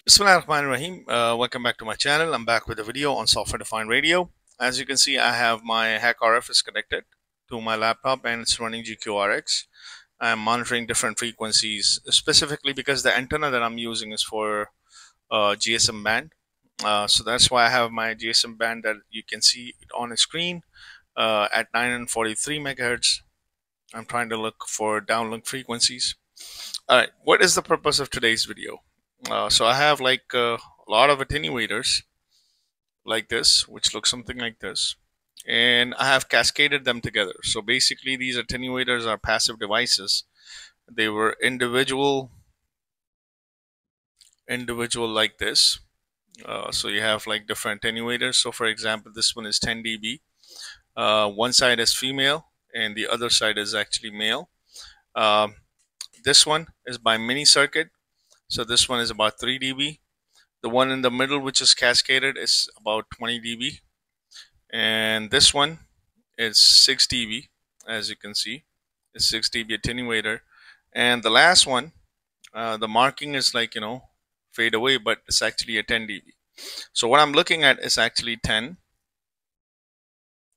Bismillahirrahmanirrahim. Welcome back to my channel. I'm back with a video on software-defined radio. As you can see, I have my HackRF is connected to my laptop and it's running GQRX. I'm monitoring different frequencies, specifically because the antenna that I'm using is for GSM band. So that's why I have my GSM band that you can see on the screen at 943 megahertz. I'm trying to look for downlink frequencies. All right, what is the purpose of today's video? So I have like a lot of attenuators like this, which look something like this, and I have cascaded them together. So basically, these attenuators are passive devices. They were individual like this. So you have like different attenuators. So for example, this one is 10 dB. One side is female, and the other side is actually male. This one is by mini circuit. So this one is about 3 dB. The one in the middle, which is cascaded, is about 20 dB. And this one is 6 dB, as you can see. It's 6 dB attenuator. And the last one, the marking is like, fade away, but it's actually a 10 dB. So what I'm looking at is actually 10.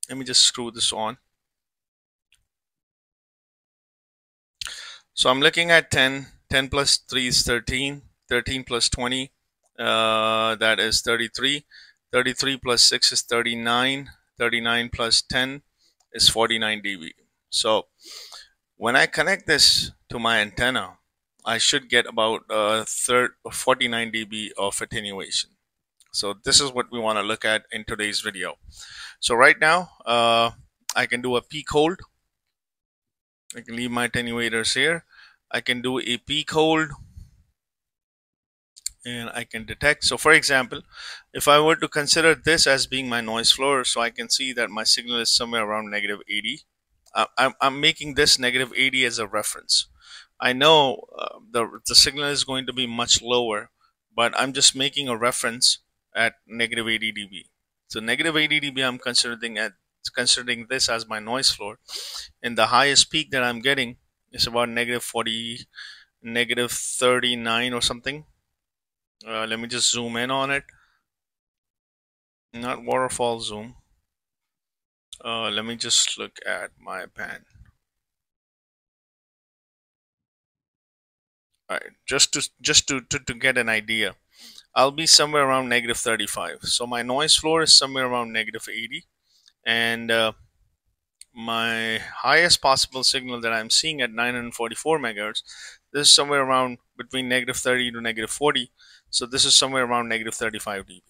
Let me just screw this on. So I'm looking at 10. 10 plus 3 is 13. 13 plus 20, that is 33. 33 plus 6 is 39. 39 plus 10 is 49 dB. So when I connect this to my antenna, I should get about 49 dB of attenuation. So this is what we want to look at in today's video. So right now, I can do a peak hold. I can leave my attenuators here. I can do a peak hold, and I can detect. So for example, if I were to consider this as being my noise floor, so I can see that my signal is somewhere around negative 80. I'm making this negative 80 as a reference. I know the signal is going to be much lower, but I'm just making a reference at negative 80 dB. So negative 80 dB, I'm considering this as my noise floor, and the highest peak that I'm getting is about negative 40, negative 39 or something. Let me just zoom in on it. Not waterfall zoom. Let me just look at my band. All right, just to get an idea, I'll be somewhere around negative 35. So my noise floor is somewhere around negative 80, and my highest possible signal that I'm seeing at 944 megahertz, this is somewhere around between negative 30 to negative 40. So this is somewhere around negative 35 dB.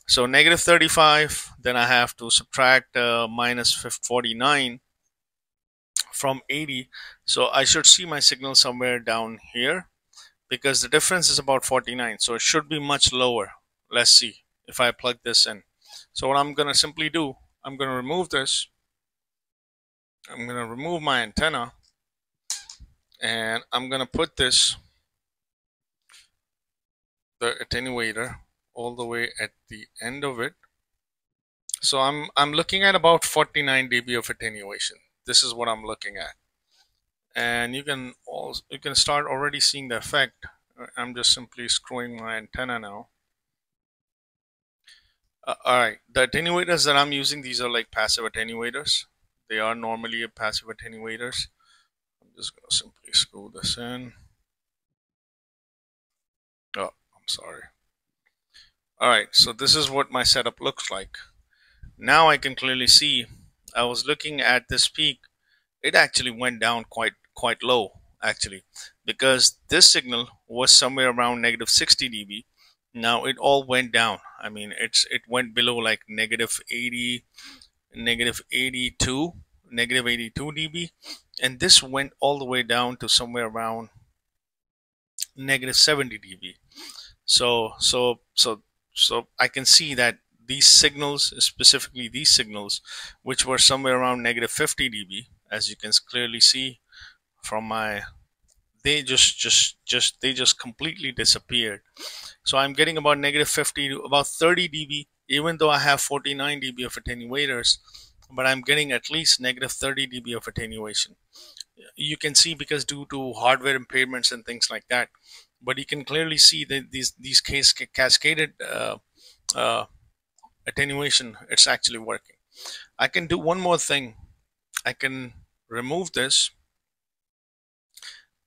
So negative 35, then I have to subtract minus 49 from 80. So I should see my signal somewhere down here, because the difference is about 49. So it should be much lower. Let's see if I plug this in. So what I'm going to simply do, I'm going to remove this. I'm going to remove my antenna, and I'm going to put this, the attenuator, all the way at the end of it. So I'm looking at about 49 dB of attenuation. This is what I'm looking at, and you can start already seeing the effect. I'm just simply screwing my antenna now. All right, the attenuators that I'm using, these are like passive attenuators. They are normally passive attenuators. I'm just going to simply screw this in. Oh, I'm sorry. All right, so this is what my setup looks like. Now I can clearly see, I was looking at this peak. It actually went down quite low, actually, because this signal was somewhere around negative 60 dB. Now it all went down. I mean, it went below like negative 80, negative 82, negative 82 dB, and this went all the way down to somewhere around negative 70 dB. So I can see that these signals, specifically these signals, which were somewhere around negative 50 dB, as you can clearly see from my, they just completely disappeared. So I'm getting about negative 50 to about 30 dB, even though I have 49 dB of attenuators, but I'm getting at least negative 30 dB of attenuation. you can see because due to hardware impairments and things like that. But you can clearly see that these cascaded uh, attenuation, it's actually working. I can do one more thing. I can remove this,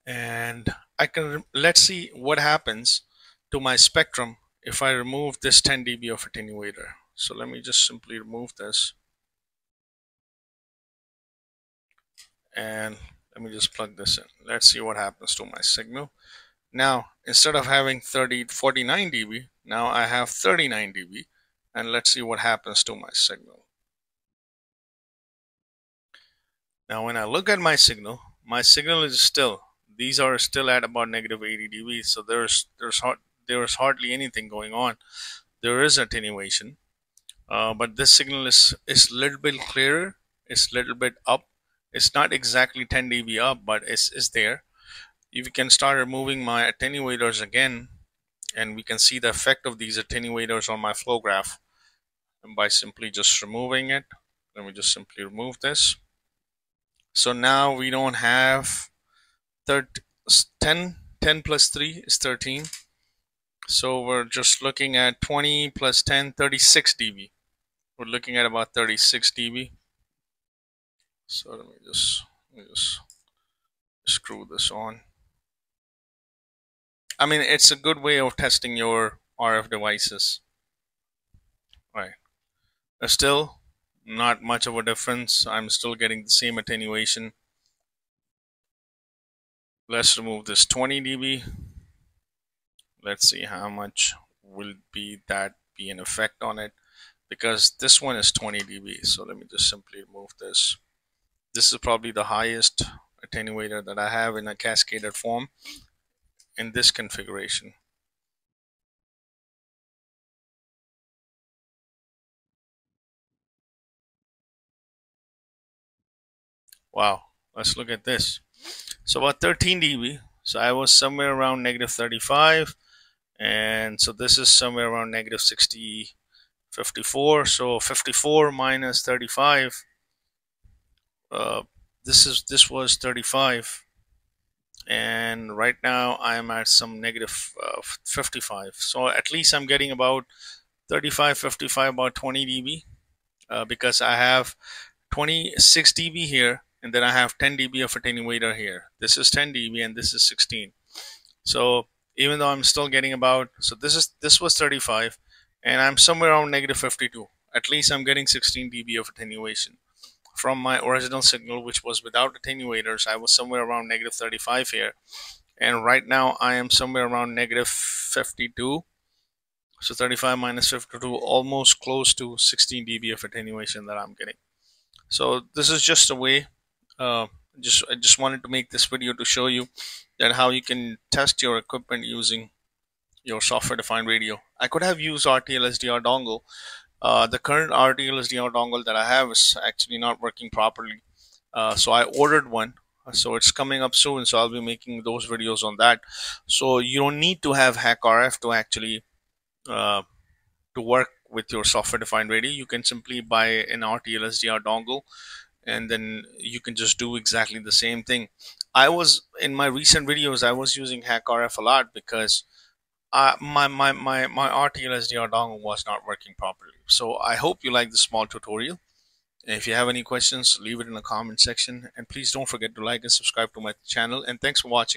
and I can let's see what happens to my spectrum if I remove this 10 dB of attenuator. So let me just simply remove this, and let me just plug this in. Let's see what happens to my signal. Now, instead of having 49 dB, now I have 39 dB, and let's see what happens to my signal. Now, when I look at my signal is still, these are still at about negative 80 dB, so there's hardly anything going on. There is attenuation, but this signal is a little bit clearer. It's a little bit up. It's not exactly 10 dB up, but it's there. If we can start removing my attenuators again, and we can see the effect of these attenuators on my flow graph, and by simply just removing it. Let me just simply remove this. So now we don't have 10 plus 3 is 13. So we're just looking at 20 plus 10, 36 dB. We're looking at about 36 dB. So let me just screw this on. I mean, it's a good way of testing your RF devices. Right. Still not much of a difference. I'm still getting the same attenuation. Let's remove this 20 dB. Let's see how much will be an effect on it, because this one is 20 dB. So let me just simply remove this. This is probably the highest attenuator that I have in a cascaded form in this configuration. Wow, let's look at this. So about 13 dB. So I was somewhere around negative 35, and so this is somewhere around negative 60, 54. So 54 minus 35. This was 35, and right now I'm at some negative 55. So at least I'm getting about 35, 55, about 20 dB, because I have 26 dB here, and then I have 10 dB of attenuator here. This is 10 dB and this is 16. So even though I'm still getting about, so this was 35, and I'm somewhere around negative 52. At least I'm getting 16 dB of attenuation. From my original signal, which was without attenuators, I was somewhere around negative 35 here, and right now I am somewhere around negative 52. So 35 minus 52, almost close to 16 dB of attenuation that I'm getting. So this is just a way. I just wanted to make this video to show you that how you can test your equipment using your software-defined radio. I could have used RTL SDR dongle. The current RTL SDR dongle that I have is actually not working properly. So I ordered one. So it's coming up soon. So I'll be making those videos on that. So you don't need to have HackRF to actually to work with your software-defined radio. You can simply buy an RTL SDR dongle, and then you can just do exactly the same thing. I was in my recent videos, I was using HackRF a lot because my RTL SDR dongle was not working properly. So I hope you like this small tutorial. If you have any questions, leave it in the comment section, and please don't forget to like and subscribe to my channel, and thanks for watching.